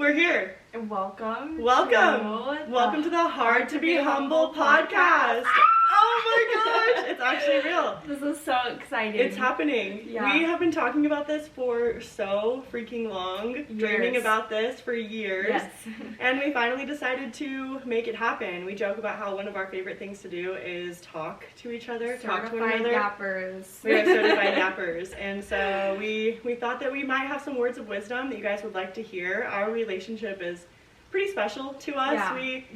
we're here. Welcome. Welcome to the Hard to Be Humble podcast. Oh my gosh, it's actually real. This is so exciting. It's happening. Yeah. We have been talking about this for so freaking long, dreaming about this for years. Yes. And we finally decided to make it happen. We joke about how one of our favorite things to do is talk to each other, talk to one another. Yappers. We are certified yappers. And so we thought that we might have some words of wisdom that you guys would like to hear. Our relationship is pretty special to us. Yeah. We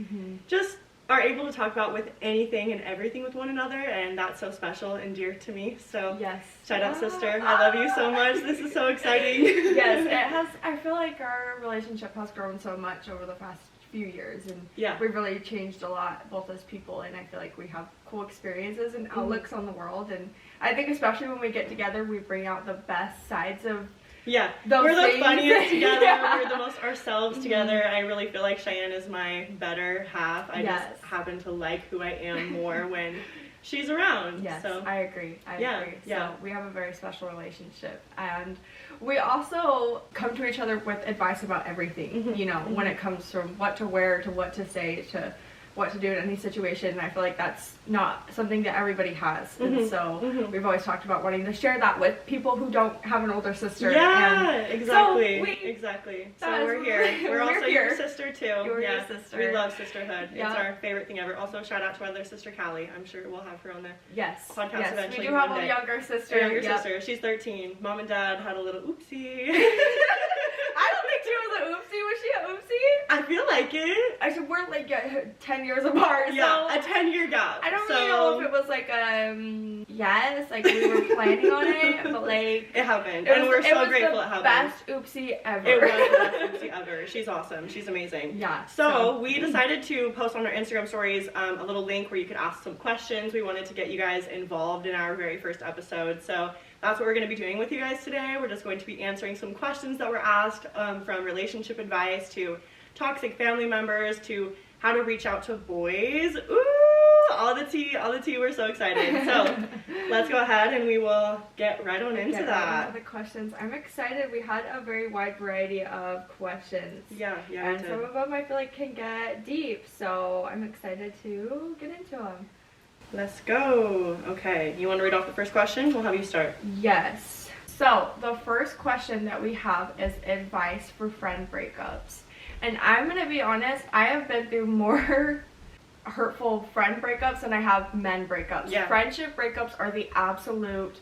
just are able to talk about with anything and everything with one another, and that's so special and dear to me. So yes. Shout out, sister. I love you so much. This is so exciting. Yes, it has. I feel like our relationship has grown so much over the past few years, and we've really changed a lot, both as people, and I feel like we have cool experiences and outlooks on the world, and I think especially when we get together, we bring out the best sides of we're the funniest together. Yeah. We're the most ourselves together. I really feel like Cheyenne is my better half. I just happen to like who I am more when she's around. Yes, so. I agree. I agree. Yeah. So we have a very special relationship, and we also come to each other with advice about everything. You know, when it comes from what to wear to what to say to what to do in any situation. And I feel like that's not something that everybody has. And so we've always talked about wanting to share that with people who don't have an older sister. Yeah, and exactly. Exactly. So we're here. We're also here. Your sister too. You're your sister. We love sisterhood. Yeah. It's our favorite thing ever. Also, shout out to our other sister, Callie. I'm sure we'll have her on the podcast eventually. We do have a younger sister. Sister. She's 13. Mom and Dad had a little oopsie. I don't think she was an oopsie. Was she an oopsie? I feel like it. I said we're like 10 years apart. Yeah, so a 10-year gap. I don't really know if it was like yes, like we were planning on it, but like it happened, and we're so grateful it happened. Best oopsie ever. It was the best oopsie ever. She's awesome. She's amazing. Yeah. So we decided to post on our Instagram stories a little link where you could ask some questions. We wanted to get you guys involved in our very first episode. So that's what we're going to be doing with you guys today. We're just going to be answering some questions that were asked from relationship advice to toxic family members to how to reach out to boys. Ooh, all the tea. We're so excited. So let's go ahead and we will get right on into that. Right, the questions. I'm excited. We had a very wide variety of questions. Yeah. And some of them I feel like can get deep. So I'm excited to get into them. Let's go. Okay, you want to read off the first question? We'll have you start. Yes. So the first question that we have is advice for friend breakups. And I'm going to be honest, I have been through more hurtful friend breakups than I have men breakups. Yeah. Friendship breakups are the absolute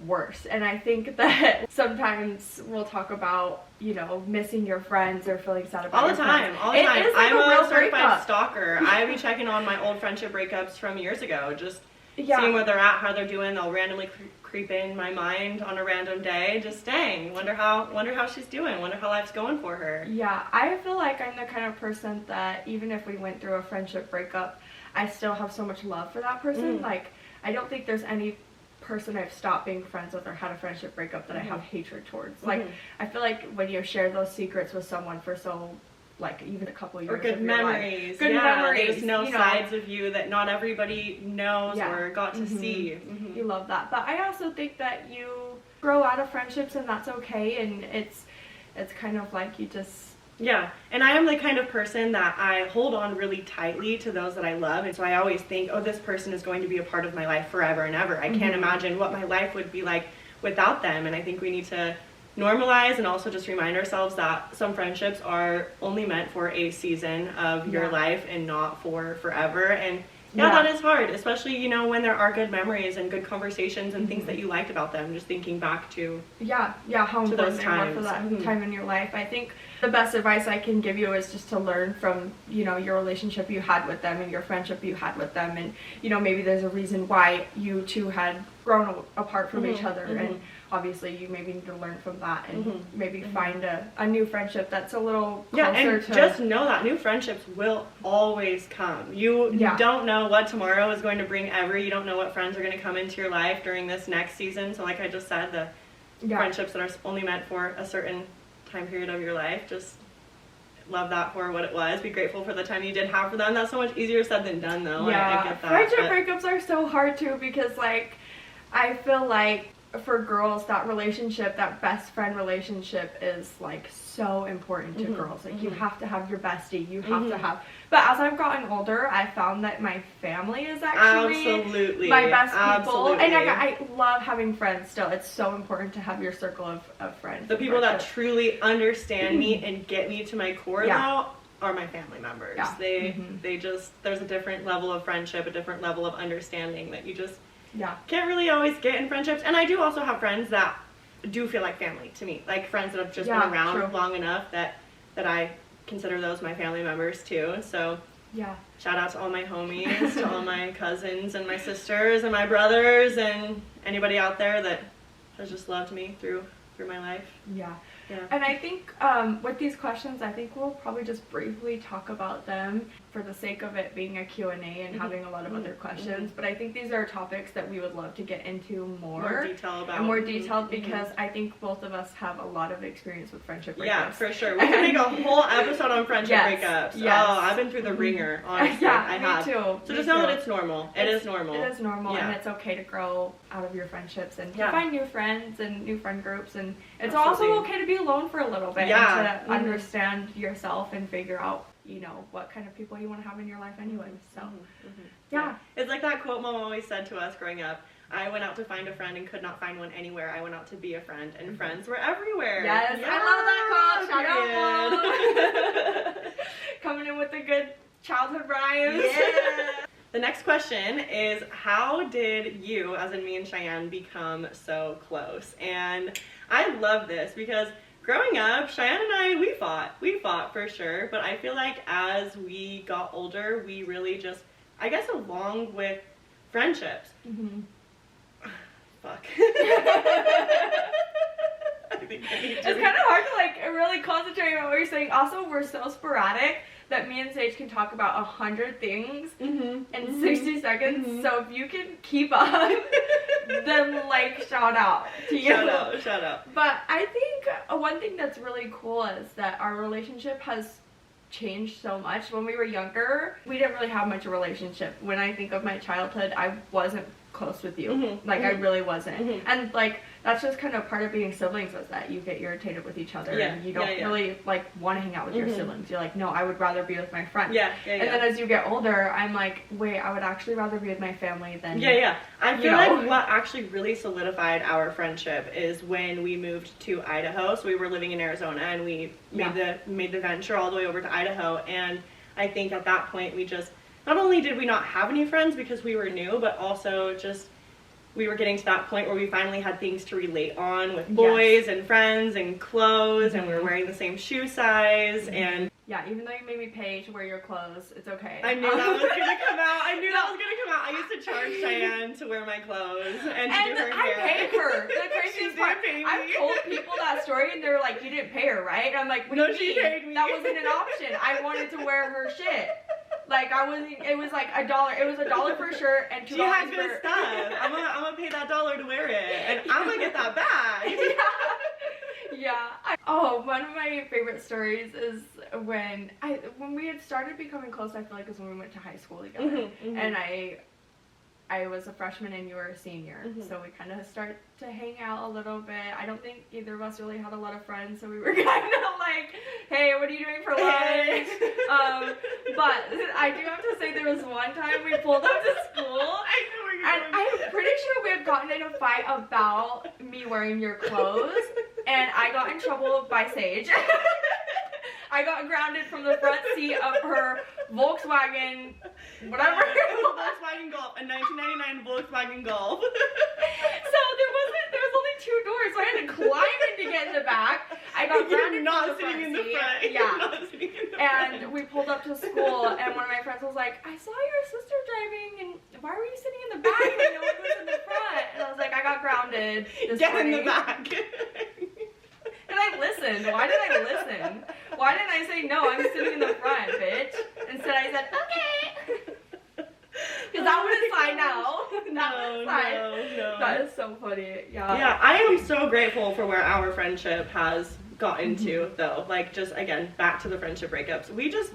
worst. And I think that sometimes we'll talk about, you know, missing your friends or feeling sad about all the time. It is like I'm a real certified breakup. stalker. I be checking on my old friendship breakups from years ago, just seeing where they're at, how they're doing. They'll randomly creep in my mind on a random day. Just dang, wonder how she's doing. Wonder how life's going for her. Yeah, I feel like I'm the kind of person that even if we went through a friendship breakup, I still have so much love for that person. Like, I don't think there's any person I've stopped being friends with or had a friendship breakup that I have hatred towards. Like, I feel like when you share those secrets with someone for so, like, even a couple years or good of your memories. Life. Good memories. There's no sides of you that not everybody knows or got to see. You love that. But I also think that you grow out of friendships and that's okay, and it's kind of like you just... Yeah, and I am the kind of person that I hold on really tightly to those that I love, and so I always think, oh, this person is going to be a part of my life forever and ever. I can't imagine what my life would be like without them, and I think we need to normalize and also just remind ourselves that some friendships are only meant for a season of your life and not for forever. And that is hard, especially, you know, when there are good memories and good conversations and things that you liked about them, just thinking back to how important those they were for that time in your life. I think the best advice I can give you is just to learn from, you know, your relationship you had with them and your friendship you had with them, and, you know, maybe there's a reason why you two had grown apart from each other, and obviously you maybe need to learn from that and maybe find a new friendship that's a little closer to... just know that new friendships will always come. You don't know what tomorrow is going to bring ever. You don't know what friends are going to come into your life during this next season. So like I just said, the friendships that are only meant for a certain time period of your life, just love that for what it was. Be grateful for the time you did have for them. That's so much easier said than done, though. I get that. Friendship breakups are so hard too, because like I feel like for girls, that relationship, that best friend relationship is like so important to girls. Like you have to have your bestie, you have to have, but as I've gotten older, I found that my family is actually my best people. And I love having friends still. It's so important to have your circle of friends. The people that truly understand me and get me to my core now are my family members. Yeah. They just, there's a different level of friendship, a different level of understanding that you just can't really always get in friendships. And I do also have friends that do feel like family to me, like friends that have just been around long enough that I consider those my family members too. So shout out to all my homies, to all my cousins and my sisters and my brothers and anybody out there that has just loved me through my life. Yeah. And I think with these questions, I think we'll probably just briefly talk about them for the sake of it being a Q&A and having a lot of other questions. But I think these are topics that we would love to get into more detail about. And more detailed because I think both of us have a lot of experience with friendship breakups. Yeah, for sure. We can make a whole episode on friendship breakups. Yes. Oh, I've been through the ringer, honestly. I have. Me too. So just know that it's normal. It is normal. It is normal, and it's okay to grow out of your friendships and to find new friends and new friend groups. And it's also okay to be alone for a little bit and to understand yourself and figure out, you know, what kind of people you want to have in your life anyway. So, It's like that quote Mom always said to us growing up. I went out to find a friend and could not find one anywhere. I went out to be a friend, and friends were everywhere. Yes, I love that quote. Shout out, Mom. Coming in with the good childhood rhymes. Yeah. The next question is, how did you, as in me and Cheyenne, become so close? And I love this because growing up, Cheyenne and I, we fought for sure, but I feel like as we got older, we really just, I guess along with friendships. Fuck. It's kind of hard to like really concentrate on what you're saying. Also, we're so sporadic that me and Sage can talk about 100 things in 60 seconds. So if you can keep up, then like shout out to you. Shout out. But I think one thing that's really cool is that our relationship has changed so much. When we were younger, we didn't really have much of a relationship. When I think of my childhood, I wasn't close with you. I really wasn't. And like that's just kind of part of being siblings, is that you get irritated with each other and you don't really like want to hang out with your siblings. You're like, no, I would rather be with my friends. And then as you get older, I'm like, wait, I would actually rather be with my family than I feel like what actually really solidified our friendship is when we moved to Idaho. So we were living in Arizona and we made the venture all the way over to Idaho. And I think at that point we just, not only did we not have any friends because we were new, but also just we were getting to that point where we finally had things to relate on with boys and friends and clothes, and we were wearing the same shoe size. And even though you made me pay to wear your clothes, it's okay. I knew that was gonna come out. I used to charge Cheyenne to wear my clothes and to do her hair. I paid her. The craziest part, I've told people that story and they're like, "You didn't pay her, right?" And I'm like, "What do you mean? Paid me. That wasn't an option. I wanted to wear her shit." Like it was like $1. It was $1 for a shirt and $2 She had good stuff. I'm gonna pay that $1 to wear it, and I'm gonna get that back. One of my favorite stories is when we had started becoming close. I feel like it was when we went to high school together, and I was a freshman and you were a senior, so we kind of started to hang out a little bit. I don't think either of us really had a lot of friends, so we were kind of like, hey, what are you doing for lunch? But I do have to say there was one time we pulled up to school, and I'm pretty sure we had gotten in a fight about me wearing your clothes, and I got in trouble by Sage. I got grounded from the front seat of her Volkswagen, whatever. Volkswagen Golf, a 1999 Volkswagen Golf. So there was only 2 doors, so I had to climb in to get in the back. I got grounded from the front seat. And we pulled up to school, and one of my friends was like, I saw your sister driving, and why were you sitting in the back when no one was in the front? And I was like, I got grounded this morning. In the back. And I listened. Why did I listen? Why didn't I say, no, I'm sitting in the front, bitch? Instead I said, okay. Because that wouldn't fine now. No. That is so funny. Yeah, I am so grateful for where our friendship has gotten to, though. Like, just, again, back to the friendship breakups. We just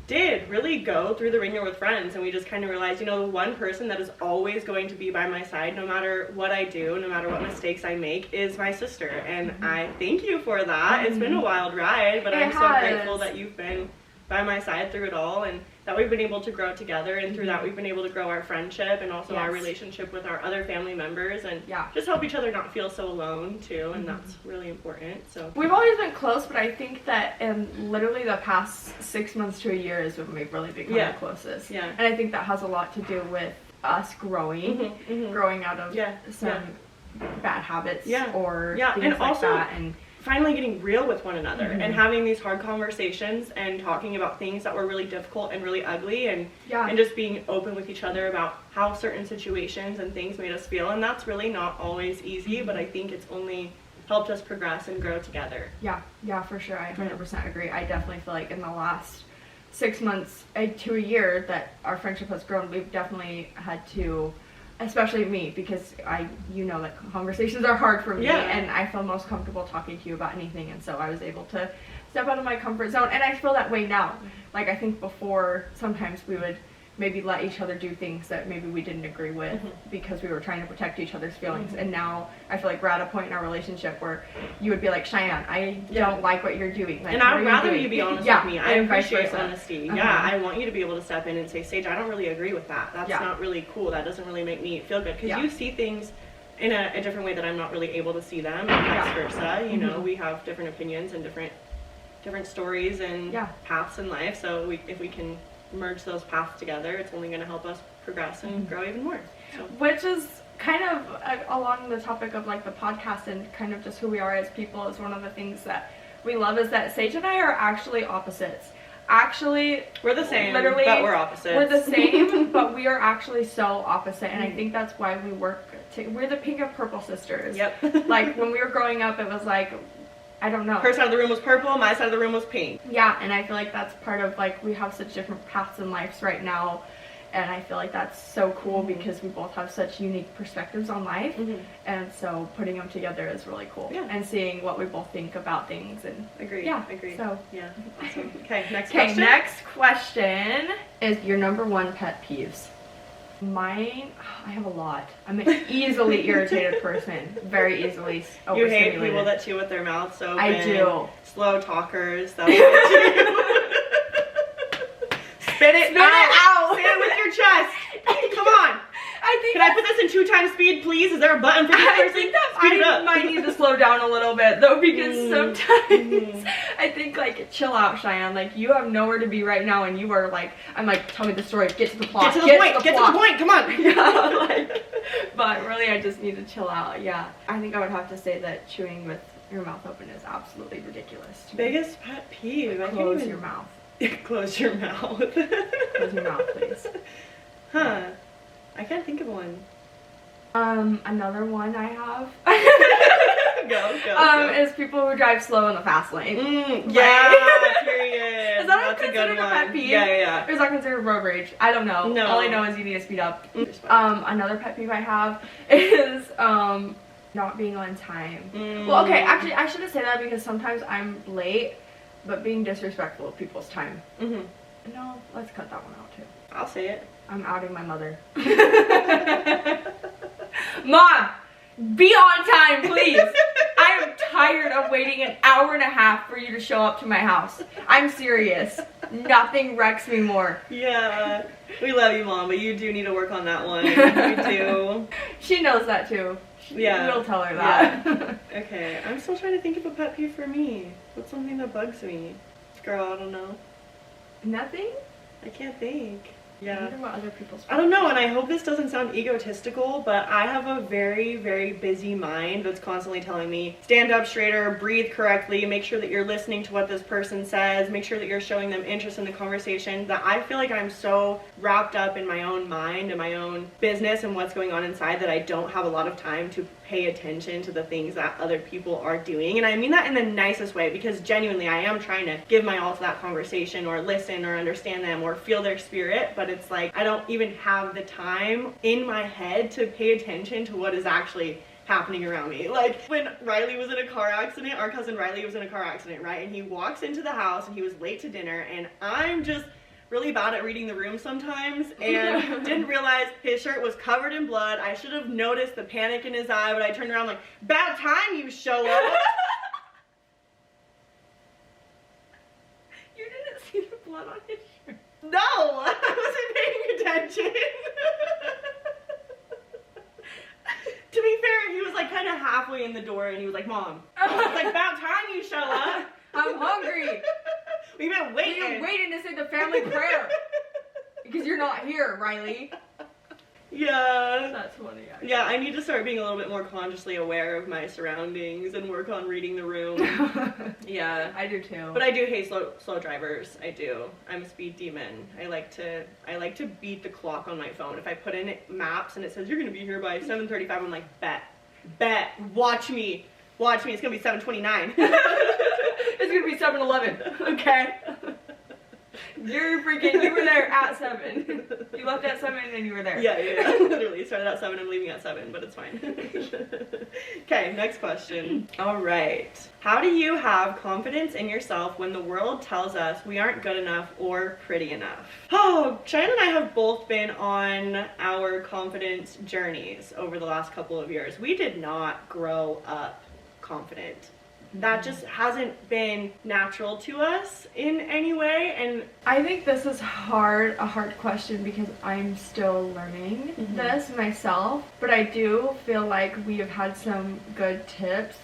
did really go through the ringer with friends, and we just kind of realized, you know, the one person that is always going to be by my side no matter what I do, no matter what mistakes I make, is my sister. And I thank you for that. It's been a wild ride, but I'm so grateful that you've been by my side through it all, and that we've been able to grow together, and through that we've been able to grow our friendship and also our relationship with our other family members, and just help each other not feel so alone too, and that's really important. So we've always been close, but I think that in literally the past 6 months to a year is when we've really become the closest. And I think that has a lot to do with us growing out of some bad habits or things and like also, that, and finally getting real with one another and having these hard conversations and talking about things that were really difficult and really ugly, and just being open with each other about how certain situations and things made us feel. And that's really not always easy, but I think it's only helped us progress and grow together. Yeah, for sure. I 100% agree. I definitely feel like in the last 6 months to a year that our friendship has grown. We've definitely had to, especially me, because you know that conversations are hard for me, and I feel most comfortable talking to you about anything, and so I was able to step out of my comfort zone, and I feel that way now. Like, I think before, sometimes we would maybe let each other do things that maybe we didn't agree with because we were trying to protect each other's feelings, and now I feel like we're at a point in our relationship where you would be like, Cheyenne, I don't like what you're doing. Like, and I would rather you be honest with me. I appreciate honesty. I want you to be able to step in and say, Sage, I don't really agree with that. That's not really cool. That doesn't really make me feel good. Because you see things in a different way that I'm not really able to see them, and vice versa. You know, we have different opinions and different stories and paths in life. So if we can merge those paths together, it's only going to help us progress and grow even more. So. Which is kind of along the topic of like the podcast and kind of just who we are as people, is one of the things that we love, is that Sage and I are actually opposites. Actually, we're the same, literally, but we're opposites. We're the same, but we are actually so opposite, and I think that's why we work. We're the pink and purple sisters. Yep. Like, when we were growing up, it was like, I don't know. Her side of the room was purple, my side of the room was pink. Yeah, and I feel like that's part of, like, we have such different paths in lives right now, and I feel like that's so cool because we both have such unique perspectives on life, and so putting them together is really cool. Yeah. And seeing what we both think about things. And agreed. Yeah, agreed. So yeah, awesome. Okay, next question. Okay, next question is your number one pet peeves. Mine, I have a lot. I'm an easily irritated person. Very easily overstimulated. You hate people that chew with their mouths open. I do. Slow talkers. That's what you Spit it out. Say it with your chest. Come on. Can I put this in 2 times speed, please? Is there a button for this person? I think that I might need to slow down a little bit, though, because sometimes I think, like, chill out, Cheyenne. Like, you have nowhere to be right now, and you are like, I'm like, tell me the story. Get to the plot. Get to the point. Come on. Yeah, like, but really, I just need to chill out. Yeah. I think I would have to say that chewing with your mouth open is absolutely ridiculous. Biggest pet peeve. Close your mouth. Close your mouth. Close your mouth, please. Huh. I can't think of one. Another one I have go. is people who drive slow in the fast lane. Yeah, period. Is that considered a pet peeve? Yeah. Or is that considered road rage? I don't know. No. All I know is you need to speed up. Another pet peeve I have is not being on time. Well, okay, actually, I shouldn't say that because sometimes I'm late, but being disrespectful of people's time. No, let's cut that one out too. I'll say it. I'm outing my mother. Mom, be on time, please. I am tired of waiting an hour and a half for you to show up to my house. I'm serious. Nothing wrecks me more. Yeah, we love you, Mom, but you do need to work on that one. You do. She knows that too. We'll tell her that. Yeah. Okay, I'm still trying to think of a pet peeve for me. What's something that bugs me? Girl, I don't know. Nothing? I can't think. Yeah. I wonder what other people's I don't know, and I hope this doesn't sound egotistical, but I have a very, very busy mind that's constantly telling me, stand up straighter, breathe correctly, make sure that you're listening to what this person says, make sure that you're showing them interest in the conversation, that I feel like I'm so wrapped up in my own mind and my own business and what's going on inside that I don't have a lot of time to pay attention to the things that other people are doing. And I mean that in the nicest way, because genuinely I am trying to give my all to that conversation or listen or understand them or feel their spirit, but it's like I don't even have the time in my head to pay attention to what is actually happening around me. Like when Riley was in a car accident, our cousin Riley was in a car accident, right? And he walks into the house and he was late to dinner, and I'm just really bad at reading the room sometimes and didn't realize his shirt was covered in blood. I should have noticed the panic in his eye, but I turned around like, "Bad time you show up." You didn't see the blood on his shirt. No, I wasn't paying attention. To be fair, he was like kind of halfway in the door and he was like, "Mom." I was like, "About time you show up." I'm hungry. We've been waiting. You're waiting to say the family prayer. Because you're not here, Riley. Yeah. That's funny, actually. Yeah, I need to start being a little bit more consciously aware of my surroundings and work on reading the room. Yeah. I do too. But I do hate slow drivers. I do. I'm a speed demon. I like to beat the clock on my phone. If I put in maps and it says you're gonna be here by 7:35, I'm like, bet, watch me. It's gonna be 7:29. It's gonna be 7-Eleven. Okay. You were there at 7. You left at 7 and you were there. Yeah. Literally started at 7. I'm leaving at 7, but it's fine. Okay, next question. All right. How do you have confidence in yourself when the world tells us we aren't good enough or pretty enough? Oh, Cheyenne and I have both been on our confidence journeys over the last couple of years. We did not grow up confident. That just hasn't been natural to us in any way, and I think this is a hard question because I'm still learning this myself, but I do feel like we have had some good tips.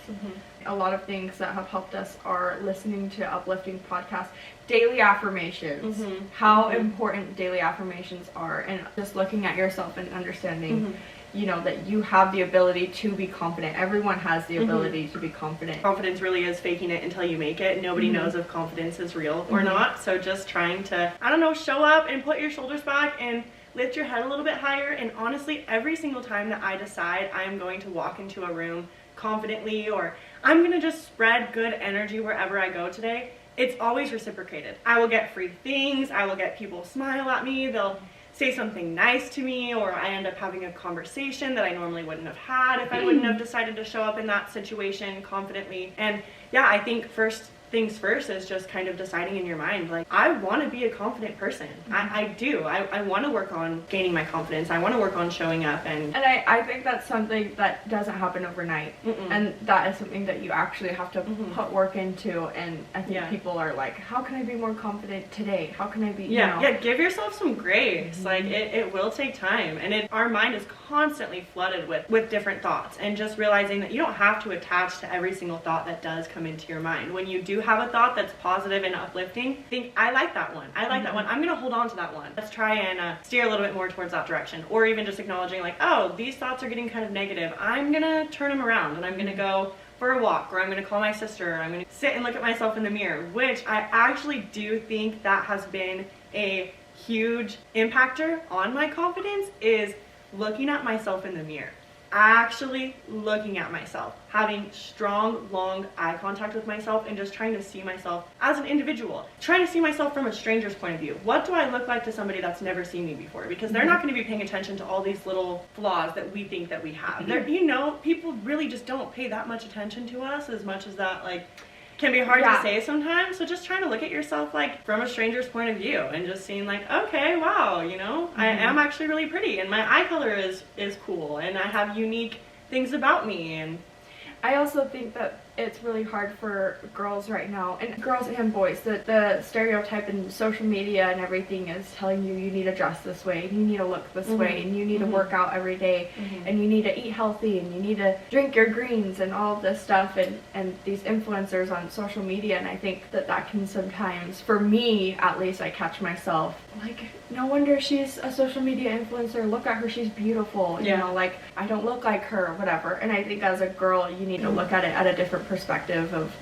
A lot of things that have helped us are listening to uplifting podcasts, daily affirmations, how important daily affirmations are, and just looking at yourself and understanding you know, that you have the ability to be confident. Everyone has the ability to be confident. Confidence really is faking it until you make it. Nobody knows if confidence is real or not. So just trying to, I don't know, show up and put your shoulders back and lift your head a little bit higher. And honestly, every single time that I decide I'm going to walk into a room confidently or I'm going to just spread good energy wherever I go today, it's always reciprocated. I will get free things. I will get people smile at me. They'll say something nice to me, or I end up having a conversation that I normally wouldn't have had if I wouldn't have decided to show up in that situation confidently. And yeah, I think first things first is just kind of deciding in your mind, like, I want to be a confident person. I do. I want to work on gaining my confidence. I want to work on showing up. And I think that's something that doesn't happen overnight. And that is something that you actually have to put work into. And I think people are like, how can I be more confident today? How can I be, you know? Yeah, give yourself some grace. Like, it will take time. And our mind is constantly flooded with different thoughts. And just realizing that you don't have to attach to every single thought that does come into your mind. When you do have a thought that's positive and uplifting, think, I like that one. I like that one. I'm going to hold on to that one. Let's try and steer a little bit more towards that direction. Or even just acknowledging, like, oh, these thoughts are getting kind of negative. I'm going to turn them around and I'm going to go for a walk, or I'm going to call my sister, or I'm going to sit and look at myself in the mirror, which I actually do think that has been a huge impactor on my confidence, is looking at myself in the mirror. Actually looking at myself, having strong, long eye contact with myself, and just trying to see myself as an individual, trying to see myself from a stranger's point of view. What do I look like to somebody that's never seen me before? Because they're not going to be paying attention to all these little flaws that we think that we have. You know, people really just don't pay that much attention to us as much as that, like, can be hard to say sometimes. So just trying to look at yourself like from a stranger's point of view and just seeing like, okay, wow, you know, I am actually really pretty and my eye color is cool and I have unique things about me. And I also think that it's really hard for girls right now, and girls and boys, that the stereotype in social media and everything is telling you need to dress this way, and you need to look this way, and you need to work out every day, and you need to eat healthy, and you need to drink your greens and all of this stuff, and these influencers on social media. And I think that can sometimes, for me at least, I catch myself like, no wonder she's a social media influencer, look at her, she's beautiful, you know, like, I don't look like her, whatever. And I think as a girl you need to look at it at a different perspective of,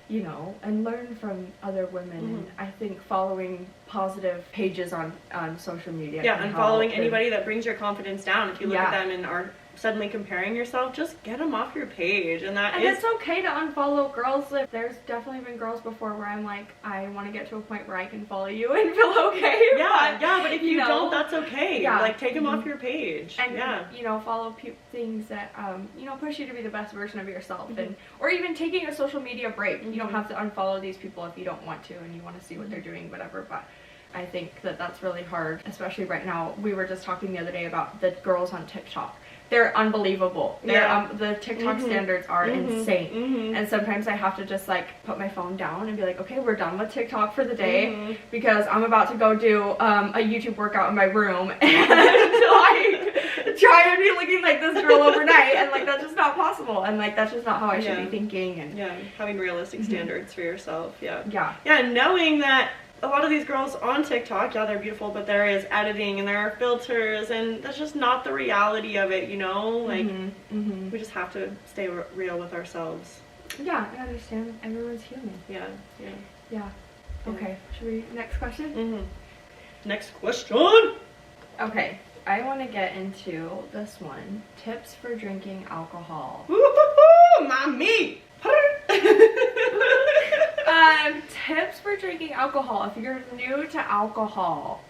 you know, and learn from other women. And I think following positive pages on social media. Yeah, and following anybody that brings your confidence down. If you look at them and are suddenly comparing yourself, just get them off your page. And it's okay to unfollow girls. If there's definitely been girls before where I'm like, I want to get to a point where I can follow you and feel okay. But if you don't, that's okay. Like, take them off your page. And you know, follow things that you know, push you to be the best version of yourself. And or even taking a social media break. You don't have to unfollow these people if you don't want to and you want to see what they're doing, whatever. But I think that that's really hard, especially right now. We were just talking the other day about the girls on TikTok. They're unbelievable. The TikTok standards are insane. And sometimes I have to just like put my phone down and be like, okay, we're done with TikTok for the day because I'm about to go do a YouTube workout in my room and like try and be looking like this girl overnight, and like that's just not possible, and like that's just not how I should be thinking. And having realistic standards for yourself. Yeah, knowing that a lot of these girls on TikTok, they're beautiful, but there is editing and there are filters, and that's just not the reality of it, you know? Like, we just have to stay real with ourselves. Yeah, I understand. Everyone's human. Yeah. Okay, should we, next question? Next question! Okay, I want to get into this one. Tips for drinking alcohol. Woo-hoo-hoo! Mommy! Tips for drinking alcohol. If you're new to alcohol,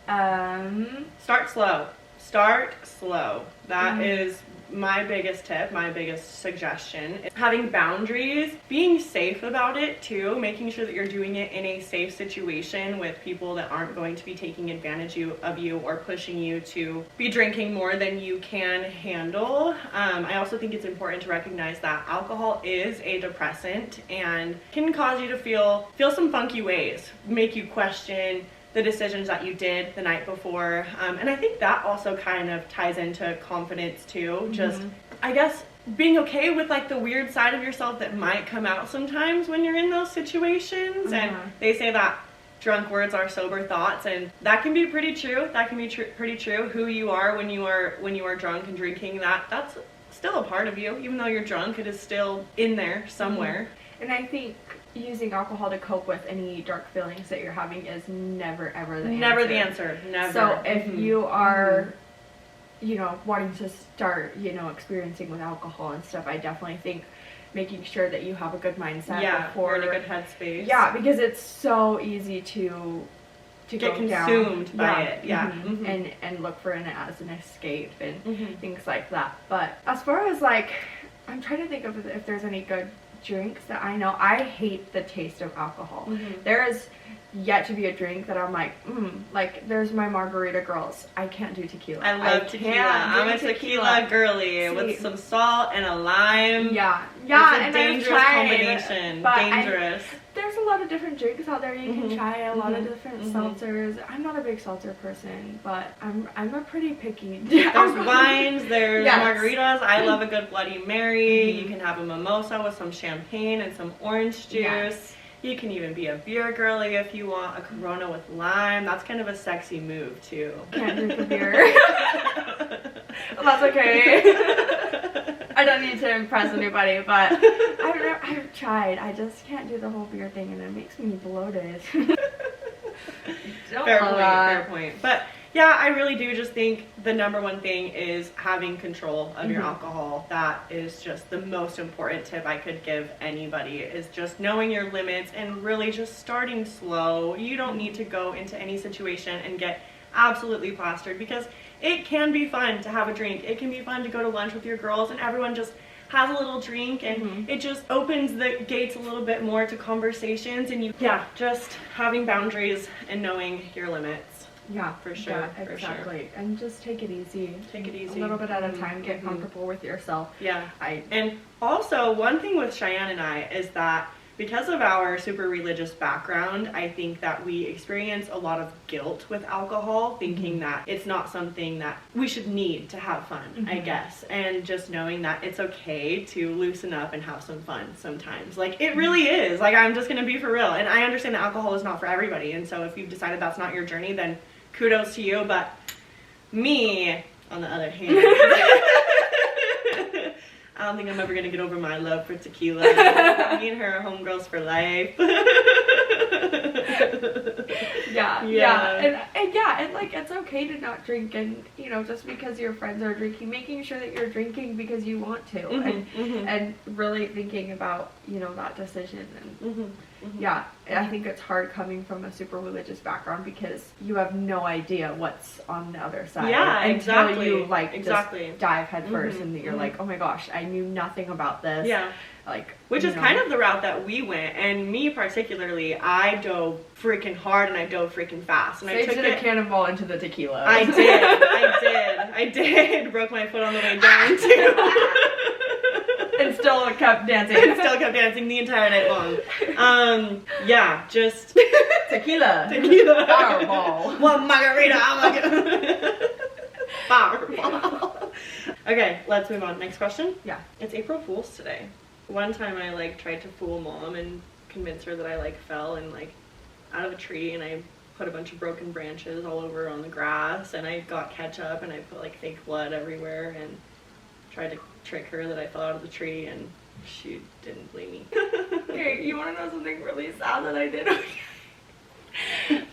start slow. Start slow. That is my biggest tip, my biggest suggestion. Is having boundaries, being safe about it too, making sure that you're doing it in a safe situation with people that aren't going to be taking advantage of you or pushing you to be drinking more than you can handle. I also think it's important to recognize that alcohol is a depressant and can cause you to feel some funky ways, make you question the decisions that you did the night before. And I think that also kind of ties into confidence too. Just, I guess, being okay with like the weird side of yourself that might come out sometimes when you're in those situations. And they say that drunk words are sober thoughts, and that can be pretty true. That can be pretty true. Who you are when you are drunk and drinking, that's still a part of you. Even though you're drunk, it is still in there somewhere. And I think using alcohol to cope with any dark feelings that you're having is never ever the answer. Never the answer. Never. So if you are, wanting to start, experiencing with alcohol and stuff, I definitely think making sure that you have a good mindset before, you're in a good headspace. Yeah, because it's so easy to get consumed by it. And look for it as an escape and things like that. But as far as like, I'm trying to think of if there's any good drinks that I know. I hate the taste of alcohol. There is yet to be a drink that I'm like there's my margarita girls. I can't do tequila. I love tequila. I'm a tequila girly with some salt and a lime. Yeah, it's a dangerous combination. Dangerous. There's a lot of different drinks out there you can try, a lot of different seltzers. I'm not a big seltzer person, but I'm a pretty picky. There's wines, there's margaritas. I love a good Bloody Mary. You can have a mimosa with some champagne and some orange juice. You can even be a beer girly if you want, a Corona with lime. That's kind of a sexy move too. Can't drink a beer. Well, that's okay. I don't need to impress anybody, but I've tried. I just can't do the whole beer thing, and it makes me bloated. Fair point. But yeah, I really do just think the number one thing is having control of your alcohol. That is just the most important tip I could give anybody, is just knowing your limits and really just starting slow. You don't need to go into any situation and get absolutely plastered, because it can be fun to have a drink. It can be fun to go to lunch with your girls and everyone just has a little drink, and it just opens the gates a little bit more to conversations, and just having boundaries and knowing your limits. Yeah, for sure. Yeah, exactly. For sure. And just take it easy. Take it easy. A little bit at a time. Get comfortable with yourself. Yeah. And also, one thing with Cheyenne and I is that because of our super religious background, I think that we experience a lot of guilt with alcohol, thinking that it's not something that we should need to have fun, I guess. And just knowing that it's okay to loosen up and have some fun sometimes. Like, it really is. Like, I'm just going to be for real. And I understand that alcohol is not for everybody. And so if you've decided that's not your journey, then kudos to you. But me, on the other hand, I don't think I'm ever going to get over my love for tequila. Me and her are homegirls for life. And like, it's okay to not drink, and just because your friends are drinking, making sure that you're drinking because you want to, and really thinking about that decision. And I think it's hard coming from a super religious background, because you have no idea what's on the other side. Until you just dive headfirst and you're like, oh my gosh, I knew nothing about this. like, which you is know. kind of the route that we went, and me particularly, I dove freaking hard and I dove freaking fast, and I Sage took did it. a cannonball into the tequila. I did. Broke my foot on the way down too. And still kept dancing. And still kept dancing the entire night long. Yeah, just Tequila. Fireball. Fireball. One margarita. Fireball. Okay, let's move on. Next question. Yeah. It's April Fool's today. One time I like tried to fool mom and convince her that I like fell and like out of a tree, and I put a bunch of broken branches all over on the grass, and I got ketchup and I put like fake blood everywhere and tried to trick her that I fell out of the tree, and she didn't believe me. Okay, you want to know something really sad that I did?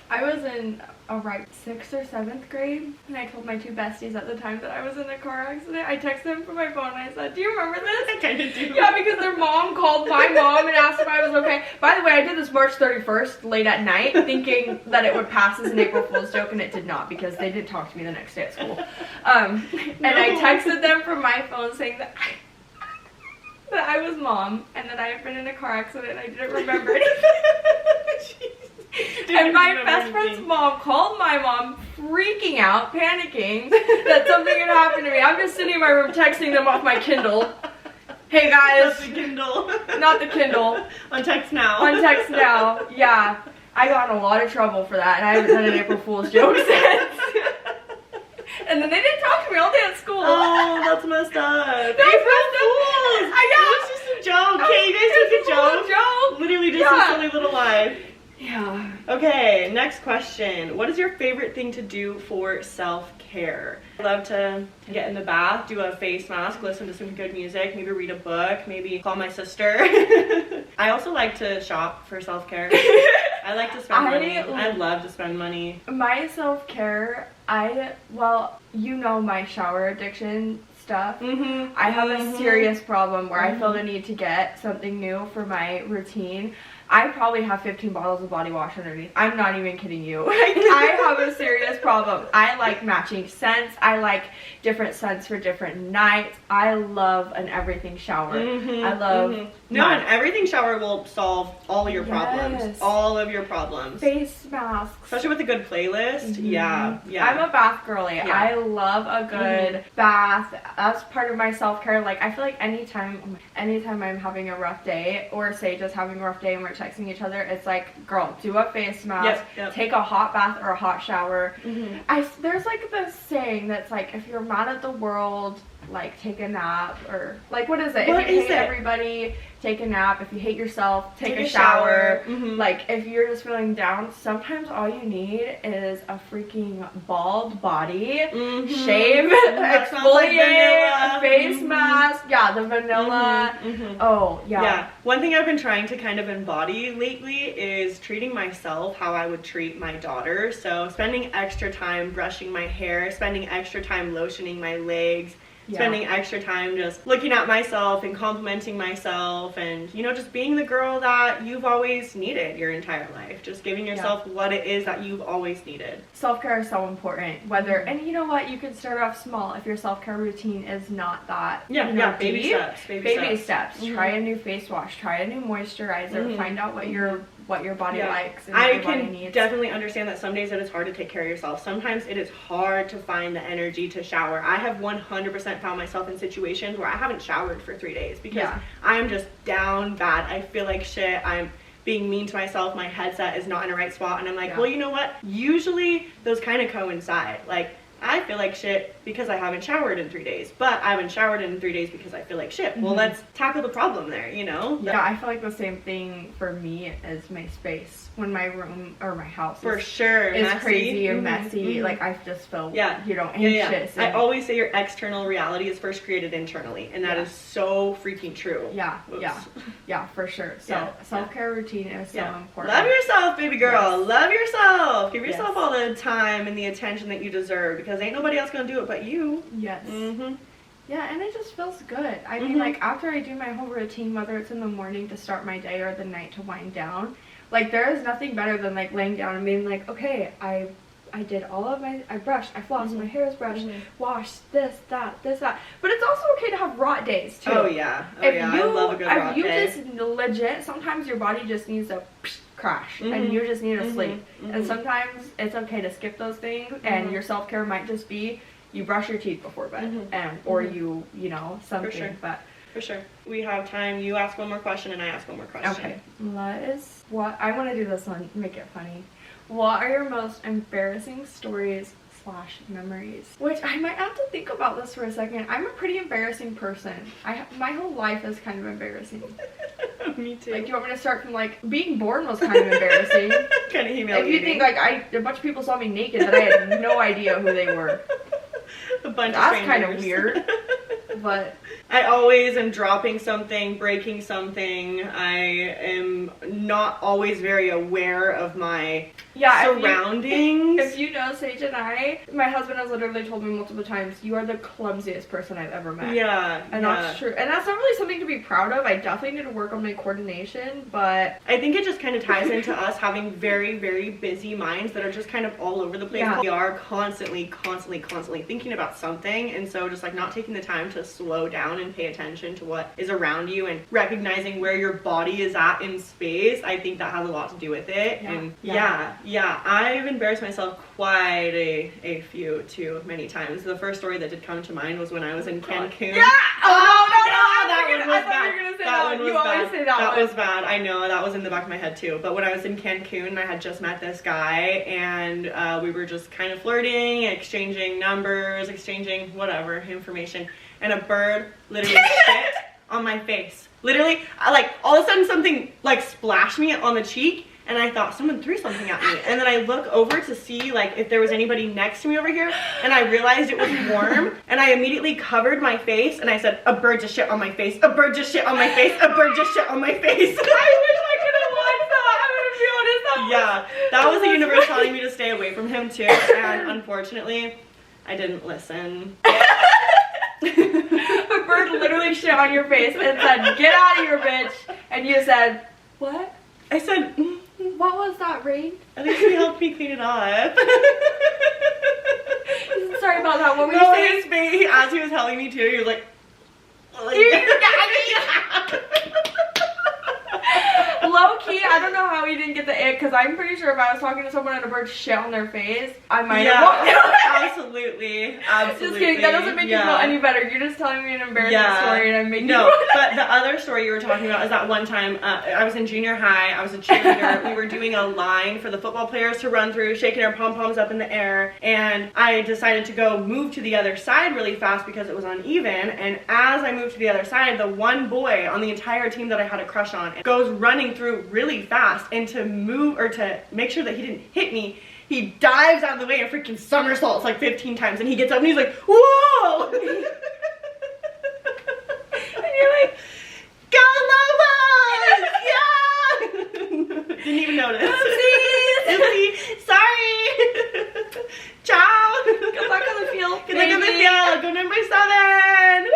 I was in around 6th or 7th grade, and I told my two besties at the time that I was in a car accident. I texted them from my phone and I said, "Do you remember this?" I kind of do. Yeah, because their mom called my mom and asked if I was okay. By the way, I did this March 31st late at night, thinking that it would pass as an April Fool's joke, and it did not, because they didn't talk to me the next day at school. And I texted them from my phone saying that I was mom and that I had been in a car accident and I didn't remember anything. And my best friend's mom called my mom, freaking out, panicking that something had happened to me. I'm just sitting in my room texting them off my Kindle. Hey guys. Not the Kindle. Not the Kindle. On text now. On text now. Yeah. I got in a lot of trouble for that, and I haven't done an April Fool's joke since. And then they didn't talk to me all day at school. Oh, that's messed up. That's April messed up. Fools. I know. It was just a joke. Okay, you guys took a joke. Joke. Literally just Yeah. a silly little lie. Yeah. Okay, next question. What is your favorite thing to do for self-care? I love to get in the bath, do a face mask, listen to some good music, maybe read a book, maybe call my sister. I also like to shop for self-care. I like to spend money. I love to spend money. My self-care, you know my shower addiction stuff. Mm-hmm. I have a serious problem where I feel the need to get something new for my routine. I probably have 15 bottles of body wash underneath. I'm not even kidding you. I have a serious problem. I like matching scents. I like different scents for different nights. I love an everything shower. I love... No, an everything shower will solve all your problems. Yes. All of your problems. Face masks. Especially with a good playlist. Yeah. I'm a bath girly. Yeah. I love a good bath. That's part of my self-care. Like, I feel like anytime I'm having a rough day, or say just having a rough day and we're texting each other, it's like, girl, do a face mask, take a hot bath or a hot shower. There's like this saying that's like, if you're mad at the world, like, take a nap, or like, what is it? What if you is hate it? everybody, take a nap. If you hate yourself, take a shower. Like, if you're just feeling down, sometimes all you need is a freaking bald body, shave, exfoliate, face mask. Yeah, the vanilla. Oh, yeah. Yeah. One thing I've been trying to kind of embody lately is treating myself how I would treat my daughter. So spending extra time brushing my hair, spending extra time lotioning my legs, spending extra time just looking at myself and complimenting myself, and, you know, just being the girl that you've always needed your entire life. Just giving yourself what it is that you've always needed. Self-care is so important. And you know what? You can start off small if your self-care routine is not that. Baby deep. steps. Baby steps. Try a new face wash. Try a new moisturizer. Find out what your body likes and what your body needs. I can definitely understand that some days it is hard to take care of yourself. Sometimes it is hard to find the energy to shower. I have 100% found myself in situations where I haven't showered for 3 days because I'm just down bad. I feel like shit. I'm being mean to myself. My headset is not in the right spot, and I'm like, well, you know what? Usually those kind of coincide. Like, I feel like shit because I haven't showered in 3 days, but I haven't showered in 3 days because I feel like shit. Well, let's tackle the problem there, you know? Yeah, I feel like the same thing for me as my space. When my room or my house is messy. Crazy and messy, like, I just feel, anxious. I always say your external reality is first created internally, and that is so freaking true. Yeah, for sure. So self-care routine is so important. Love yourself, baby girl. Love yourself. Give yourself all the time and the attention that you deserve, because ain't nobody else gonna do it but you. Yes. Yeah, and it just feels good. I mean, like, after I do my whole routine, whether it's in the morning to start my day or the night to wind down, like, there is nothing better than, like, laying down and being like, okay, I I did all of I brushed, I flossed, Mm-hmm. my hair is brushed, washed, this, that. But it's also okay to have rot days too. Oh yeah. I love a good rot If you day. just legit, sometimes your body just needs to crash and you just need to sleep. And sometimes it's okay to skip those things and your self-care might just be you brush your teeth before bed and or you know, something. For sure. But For sure. We have time. You ask one more question and I ask one more question. okay. What I want to do this one, make it funny. What are your most embarrassing stories / memories? Which I might have to think about this for a second. I'm a pretty embarrassing person. My whole life is kind of embarrassing. Me too. Like, do you want me to start from like being born was kind of embarrassing? Kind of humiliating. If you think like a bunch of people saw me naked that I had no idea who they were. A bunch That's of kind of strangers. weird. But I always am dropping something, breaking something. I am not always very aware of my yeah, surroundings. If you know Sage and I, my husband has literally told me multiple times, you are the clumsiest person I've ever met. Yeah. And that's true. And that's not really something to be proud of. I definitely need to work on my coordination, but I think it just kind of ties into us having very, very busy minds that are just kind of all over the place. Yeah. We are constantly thinking about something, and so just like not taking the time to slow down and pay attention to what is around you and recognizing where your body is at in space. I think that has a lot to do with it. Yeah. And Yeah. I've embarrassed myself quite a few too many times. The first story that did come to mind was when I was in Cancun. yeah! Oh, no, that one was I thought bad. you were gonna say That that one one. was You always bad. say that one. was bad. I know, that was in the back of my head too. But when I was in Cancun, I had just met this guy, and we were just kind of flirting, exchanging numbers, exchanging whatever information, and a bird literally shit on my face. Literally, like all of a sudden something like splashed me on the cheek. And I thought someone threw something at me. And then I look over to see like if there was anybody next to me over here. And I realized it was warm. And I immediately covered my face. And I said, a bird just shit on my face. A bird just shit on my face. A bird just shit on my face. I wish I could have watched that. I'm gonna be honest. Yeah, that was the universe telling me to stay away from him too. And unfortunately, I didn't listen. A bird literally shit on your face and said, get out of here, bitch. And you said, what? I said, What was that, Rain? at least he helped me clean it up. Sorry about that. What were No, you saying? his face, as he was telling me too, he was like, Low key, I don't know how he didn't get the ick, because I'm pretty sure if I was talking to someone and a bird shit on their face, I might have walked away. absolutely. Just kidding, that doesn't make you feel any better. You're just telling me an embarrassing story and I'm making No, but the other story you were talking about is that one time I was in junior high, I was a cheerleader, we were doing a line for the football players to run through, shaking our pom-poms up in the air, and I decided to go move to the other side really fast because it was uneven, and as I moved to the other side, the one boy on the entire team that I had a crush on goes running through really fast, and to move, or to make sure that he didn't hit me, he dives out of the way and freaking somersaults like 15 times, and he gets up and he's like, whoa! And you're like, go Lobos! Yeah! Didn't even notice. Oopsie! Sorry! Ciao! Good luck on the field. Good luck on the field! Go number 7! Woo!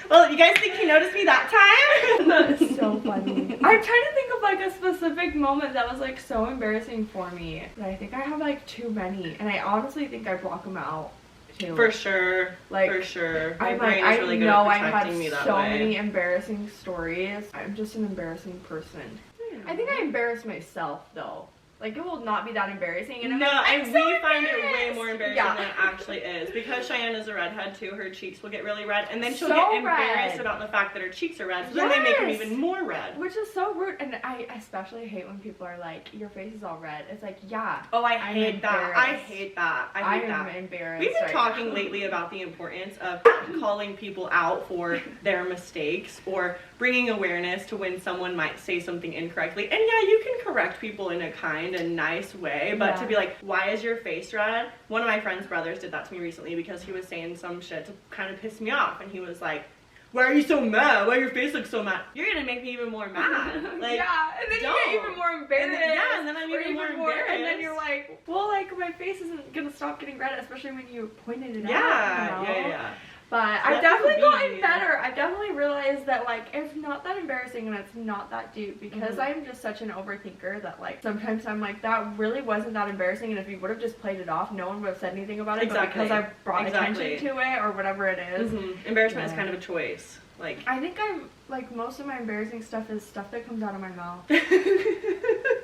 Well, you guys think he noticed me that time? That is so funny. I'm trying to think of like a specific moment that was like so embarrassing for me. But I think I have like too many, and I honestly think I block them out too. For sure. Like, for sure. My I'm brain like, is really I good know at I've protecting had me that so way. many embarrassing stories. I'm just an embarrassing person. I think I embarrass myself though. Like, it will not be that embarrassing. And I'm No, like, and I'm we so find it way embarrassed. more embarrassing Yeah. than it actually is. Because Cheyenne is a redhead too, her cheeks will get really red, and then she'll So get embarrassed red. about the fact that her cheeks are red, so then they make them Yes. even more red. Which is so rude, and I especially hate when people are like, your face is all red. It's like, yeah. Oh, I I'm hate that. I embarrassed. hate that. I I hate am that. embarrassed. We've been right talking now. lately about the importance of calling people out for their mistakes, or bringing awareness to when someone might say something incorrectly. And yeah, you can correct people in a kind and nice way, but to be like, why is your face red? One of my friend's brothers did that to me recently because he was saying some shit to kind of piss me off, and he was like, why are you so mad? Why your face looks so mad? You're gonna make me even more mad. Like, yeah, and then you don't. get even more embarrassed. And then I'm or even more embarrassed. And then you're like, well, like, my face isn't gonna stop getting red, especially when you pointed it out. yeah, You know? yeah. But I've definitely gotten better. I've definitely realized that, like, it's not that embarrassing and it's not that deep, because I'm just such an overthinker that, like, sometimes I'm like, that really wasn't that embarrassing, and if you would have just played it off, no one would have said anything about it. Exactly. But because I brought attention to it or whatever it is. Embarrassment is kind of a choice. Like, I think I'm, like, most of my embarrassing stuff is stuff that comes out of my mouth.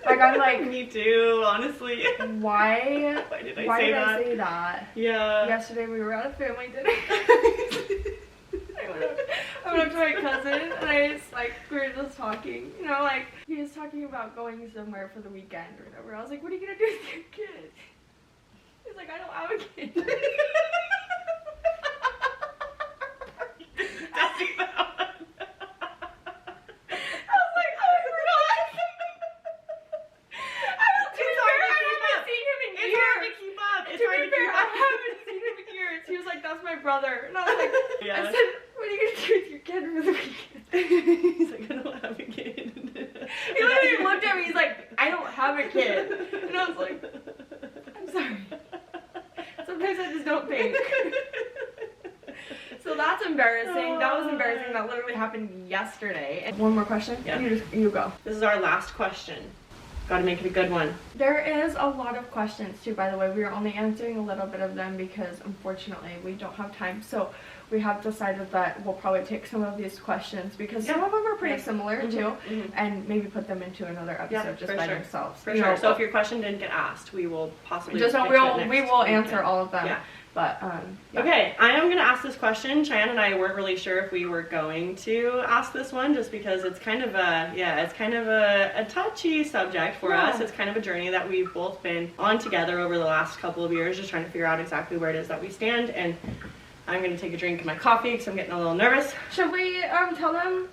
Like, I'm like, me too, honestly. Why did I say that? Yeah. Yesterday we were at a family dinner. I went up to my cousin and I was like, we were just talking, you know, like, he was talking about going somewhere for the weekend or whatever. I was like, what are you gonna do with your kid? He's like, I don't have a kid. Brother, and I was like, I said, what are you gonna do with your kid for the weekend? He's like, I don't have a kid. He literally looked at me, he's like, I don't have a kid. And I was like, I'm sorry. Sometimes I just don't think. So that's embarrassing. That was embarrassing. That literally happened yesterday. And one more question? Yeah. You go. This is our last question. Gotta make it a good one. There is a lot of questions too, by the way. We are only answering a little bit of them because unfortunately we don't have time. So we have decided that we'll probably take some of these questions because some of them are pretty similar too, and maybe put them into another episode just by themselves. For sure. So if your question didn't get asked, we will possibly we will answer all of them. Yeah. But Okay, I am going to ask this question. Cheyenne and I weren't really sure if we were going to ask this one just because it's kind of a touchy subject for us. It's kind of a journey that we've both been on together over the last couple of years, just trying to figure out exactly where it is that we stand. And I'm going to take a drink of my coffee because I'm getting a little nervous. Should we tell them?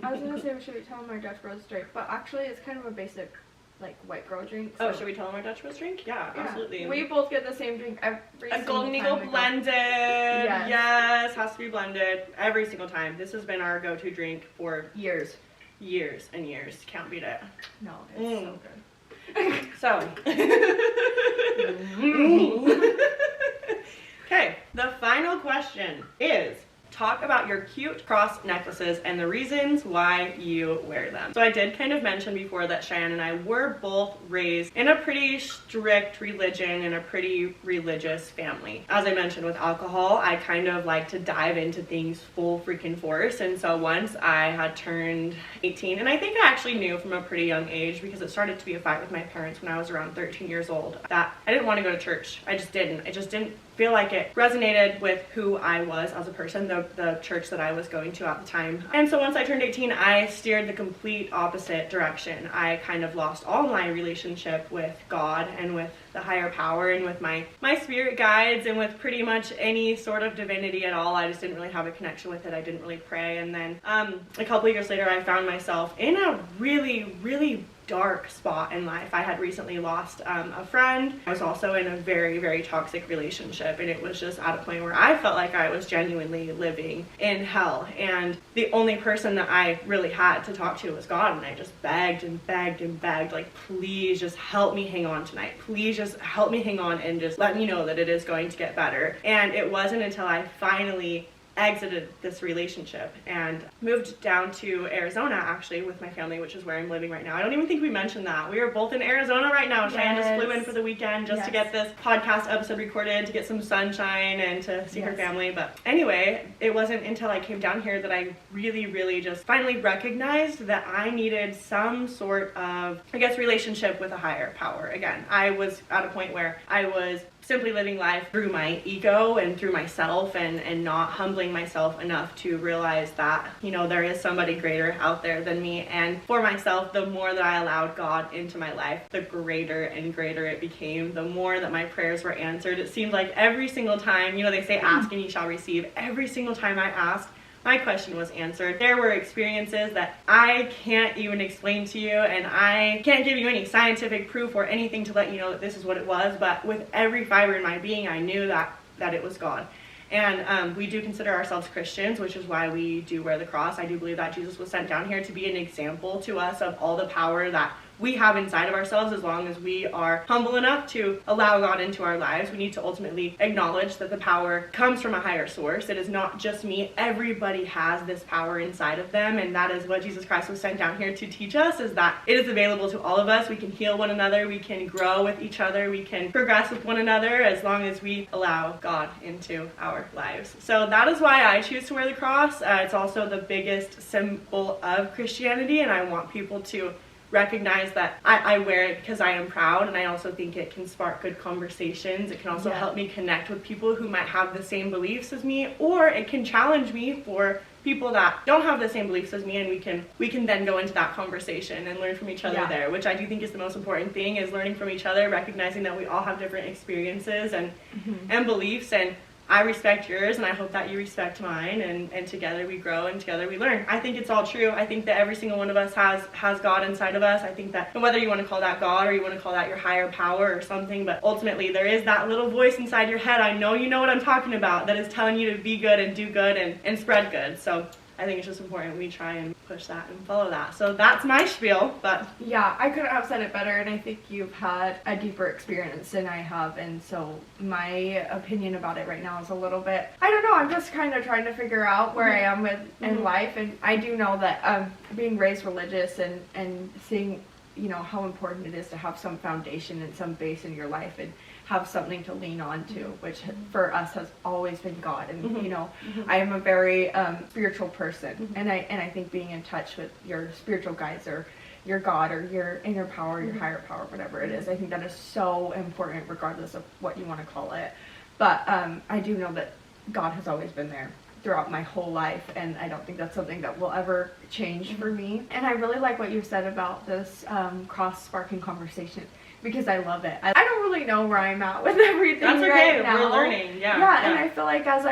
I was going to say, should we tell them our Dutch Bros drink? But actually it's kind of a basic, like, white girl drink. So. Oh, should we tell them our Dutch Bros drink? Yeah, absolutely. We both get the same drink every single time. A Golden Eagle blended. Yes, has to be blended every single time. This has been our go-to drink for years and years. Can't beat it. No, it's so good. So. Okay, the final question is, talk about your cute cross necklaces and the reasons why you wear them. So I did kind of mention before that Cheyenne and I were both raised in a pretty strict religion, in a pretty religious family. As I mentioned with alcohol, I kind of like to dive into things full freaking force. And so once I had turned 18, and I think I actually knew from a pretty young age because it started to be a fight with my parents when I was around 13 years old, that I didn't want to go to church. I just didn't feel like it resonated with who I was as a person, the church that I was going to at the time. And so once I turned 18, I steered the complete opposite direction. I kind of lost all my relationship with God and with the higher power and with my spirit guides and with pretty much any sort of divinity at all. I just didn't really have a connection with it. I didn't really pray. And then a couple of years later, I found myself in a really, really dark spot in life. I had recently lost a friend. I was also in a very, very toxic relationship, and it was just at a point where I felt like I was genuinely living in hell, and the only person that I really had to talk to was God. And I just begged and begged and begged, like, please just help me hang on tonight. Please just help me hang on and just let me know that it is going to get better. And it wasn't until I finally exited this relationship and moved down to Arizona, actually, with my family, which is where I'm living right now. I don't even think we mentioned that. We are both in Arizona right now. Cheyenne just flew in for the weekend just to get this podcast episode recorded, to get some sunshine and to see her family. But anyway, it wasn't until I came down here that I really, really just finally recognized that I needed some sort of, I guess, relationship with a higher power. Again, I was at a point where I was simply living life through my ego and through myself, and not humbling myself enough to realize that, you know, there is somebody greater out there than me. And for myself, the more that I allowed God into my life, the greater and greater it became, the more that my prayers were answered. It seemed like every single time, you know, they say ask and you shall receive. Every single time I asked, my question was answered. There were experiences that I can't even explain to you, and I can't give you any scientific proof or anything to let you know that this is what it was, but with every fiber in my being, I knew that it was God. And we do consider ourselves Christians, which is why we do wear the cross. I do believe that Jesus was sent down here to be an example to us of all the power that we have inside of ourselves, as long as we are humble enough to allow God into our lives. We need to ultimately acknowledge that the power comes from a higher source. It is not just me. Everybody has this power inside of them, and that is what Jesus Christ was sent down here to teach us, is that it is available to all of us. We can heal one another, we can grow with each other, we can progress with one another, as long as we allow God into our lives. So that is why I choose to wear the cross. It's also the biggest symbol of Christianity, and I want people to recognize that I wear it because I am proud, and I also think it can spark good conversations. It can also help me connect with people who might have the same beliefs as me, or it can challenge me for people that don't have the same beliefs as me, and we can then go into that conversation and learn from each other there, which I do think is the most important thing, is learning from each other, recognizing that we all have different experiences and beliefs, and I respect yours, and I hope that you respect mine, and together we grow and together we learn. I think it's all true. I think that every single one of us has God inside of us. I think that, and whether you want to call that God or you want to call that your higher power or something, but ultimately there is that little voice inside your head, I know you know what I'm talking about, that is telling you to be good and do good and spread good. So I think it's just important we try and push that and follow that. So that's my spiel, but... Yeah, I couldn't have said it better, and I think you've had a deeper experience than I have, and so my opinion about it right now is a little bit... I don't know, I'm just kind of trying to figure out where I am in life, and I do know that being raised religious and seeing, you know, how important it is to have some foundation and some base in your life, and have something to lean on to, which for us has always been God. And you know, I am a very spiritual person, and I think being in touch with your spiritual guides, or your God, or your inner power, your higher power, whatever it is, I think that is so important, regardless of what you want to call it. But I do know that God has always been there throughout my whole life, and I don't think that's something that will ever change for me. And I really like what you said about this cross-sparking conversation, because I love it. I don't really know where I'm at with everything. That's okay. Right now. We're learning. Yeah, and I feel like as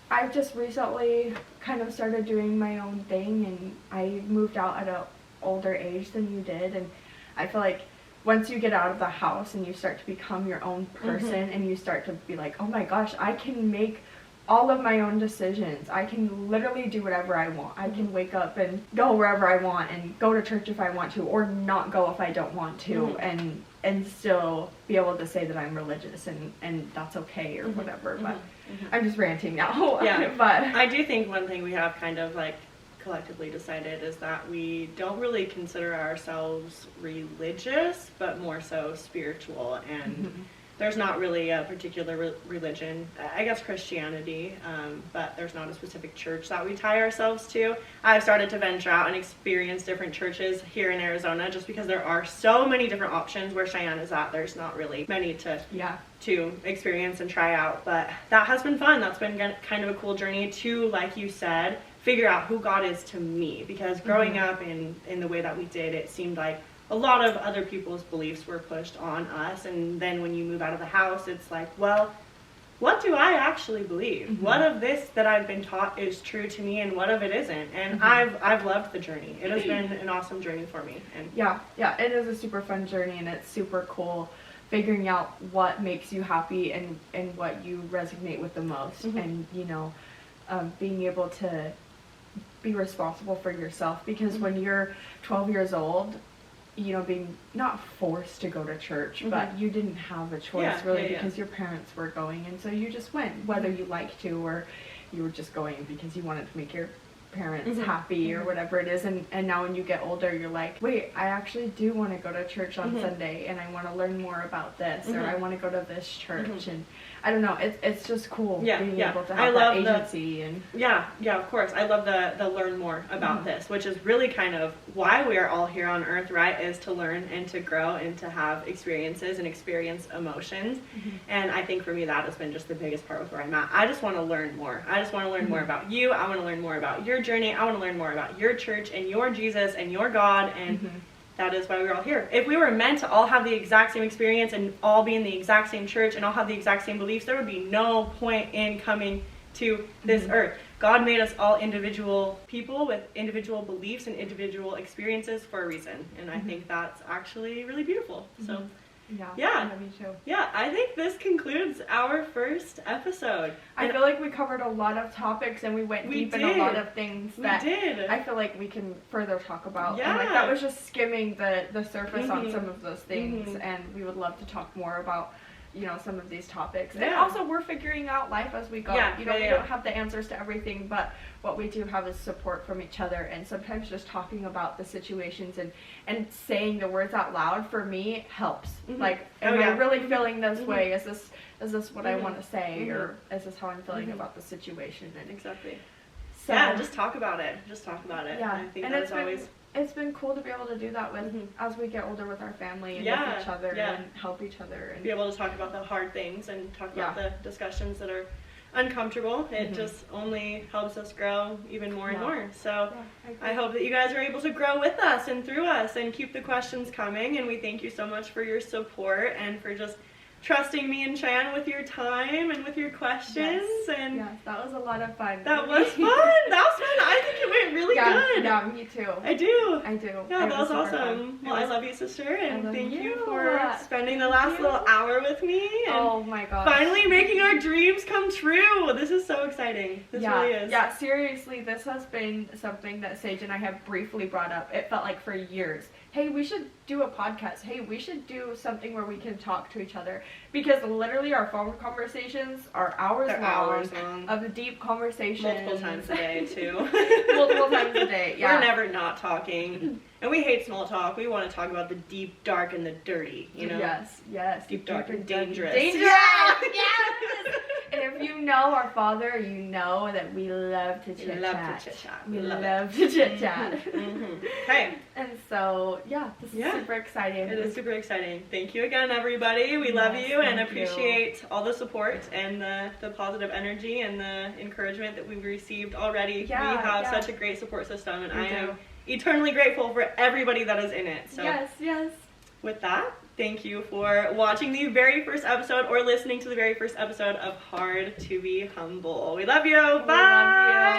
I've just recently kind of started doing my own thing, and I moved out at an older age than you did, and I feel like once you get out of the house and you start to become your own person, and you start to be like, oh my gosh, I can make all of my own decisions. I can literally do whatever I want. I can wake up and go wherever I want, and go to church if I want to, or not go if I don't want to, and still be able to say that I'm religious, and that's okay, or whatever. But I'm just ranting now. Yeah. But I do think one thing we have kind of like collectively decided is that we don't really consider ourselves religious, but more so spiritual, and there's not really a particular religion, I guess Christianity, but there's not a specific church that we tie ourselves to. I've started to venture out and experience different churches here in Arizona, just because there are so many different options. Where Cheyenne is at, there's not really many to experience and try out, but that has been fun. That's been kind of a cool journey to, like you said, figure out who God is to me, because growing up in the way that we did, it seemed like a lot of other people's beliefs were pushed on us, and then when you move out of the house, it's like, well, what do I actually believe? What of this that I've been taught is true to me, and what of it isn't? And I've loved the journey. It has been an awesome journey for me. And yeah, it is a super fun journey, and it's super cool figuring out what makes you happy and what you resonate with the most, and you know, being able to be responsible for yourself, because when you're 12 years old, you know, being not forced to go to church, but you didn't have a choice because your parents were going, and so you just went, whether you liked to, or you were just going because you wanted to make your parents happy, or whatever it is. And now when you get older, you're like, wait, I actually do want to go to church on Sunday, and I want to learn more about this, or I want to go to this church. And I don't know, it's just cool being able to have that agency. And of course. I love the learn more about this, which is really kind of why we are all here on earth, right? Is to learn and to grow and to have experiences and experience emotions. And I think for me, that has been just the biggest part with where I'm at. I just want to learn more. I just want to learn more about you. I want to learn more about your journey. I want to learn more about your church and your Jesus and your God, and that is why we're all here. If we were meant to all have the exact same experience and all be in the exact same church and all have the exact same beliefs, there would be no point in coming to this earth. God made us all individual people with individual beliefs and individual experiences for a reason, and I think that's actually really beautiful. So Yeah. I love you too. Yeah, I think this concludes our first episode. I feel like we covered a lot of topics and we went deep in a lot of things that I feel like we can further talk about. Yeah. And like that was just skimming the surface on some of those things, and we would love to talk more about, you know, some of these topics. And also we're figuring out life as we go. We don't have the answers to everything, but what we do have is support from each other, and sometimes just talking about the situations and saying the words out loud for me helps. Like, am I really feeling this way? Is this what I want to say, or is this how I'm feeling about the situation? And exactly. So, yeah, just talk about it. Just talk about it. Yeah, I think and that's always. It's been cool to be able to do that with as we get older with our family and with each other and help each other and be able to talk about the hard things and talk about the discussions that are uncomfortable. It just only helps us grow even more and more. So I hope that you guys are able to grow with us and through us and keep the questions coming. And we thank you so much for your support and for just trusting me and Cheyenne with your time and with your questions. And yes, that was a lot of fun. That was fun. That was fun. I think it went really good. Yeah, me too. I do. Yeah, that was awesome. Well, I love you, sister, and thank you for spending the last little hour with me. And oh my gosh. Finally making our dreams come true. This is so exciting. This really is. Yeah, seriously, this has been something that Sage and I have briefly brought up. It felt like for years. Hey, we should do a podcast. Hey, we should do something where we can talk to each other. Because literally our phone conversations are hours long of deep conversations. Multiple times a day, too. Multiple times a day, yeah. We're never not talking. And we hate small talk. We want to talk about the deep, dark, and the dirty, you know? Yes. Deep, dark, and dangerous. Yes! And if you know our father, you know that we love to chit-chat. We love to chit-chat. Okay. And so, this is super exciting. It is super exciting. Thank you again, everybody. We love you and appreciate all the support and the positive energy and the encouragement that we've received already. We have such a great support system, and I am eternally grateful for everybody that is in it. So yes. With that, thank you for watching the very first episode or listening to the very first episode of Hard to Be Humble. We love you. Bye.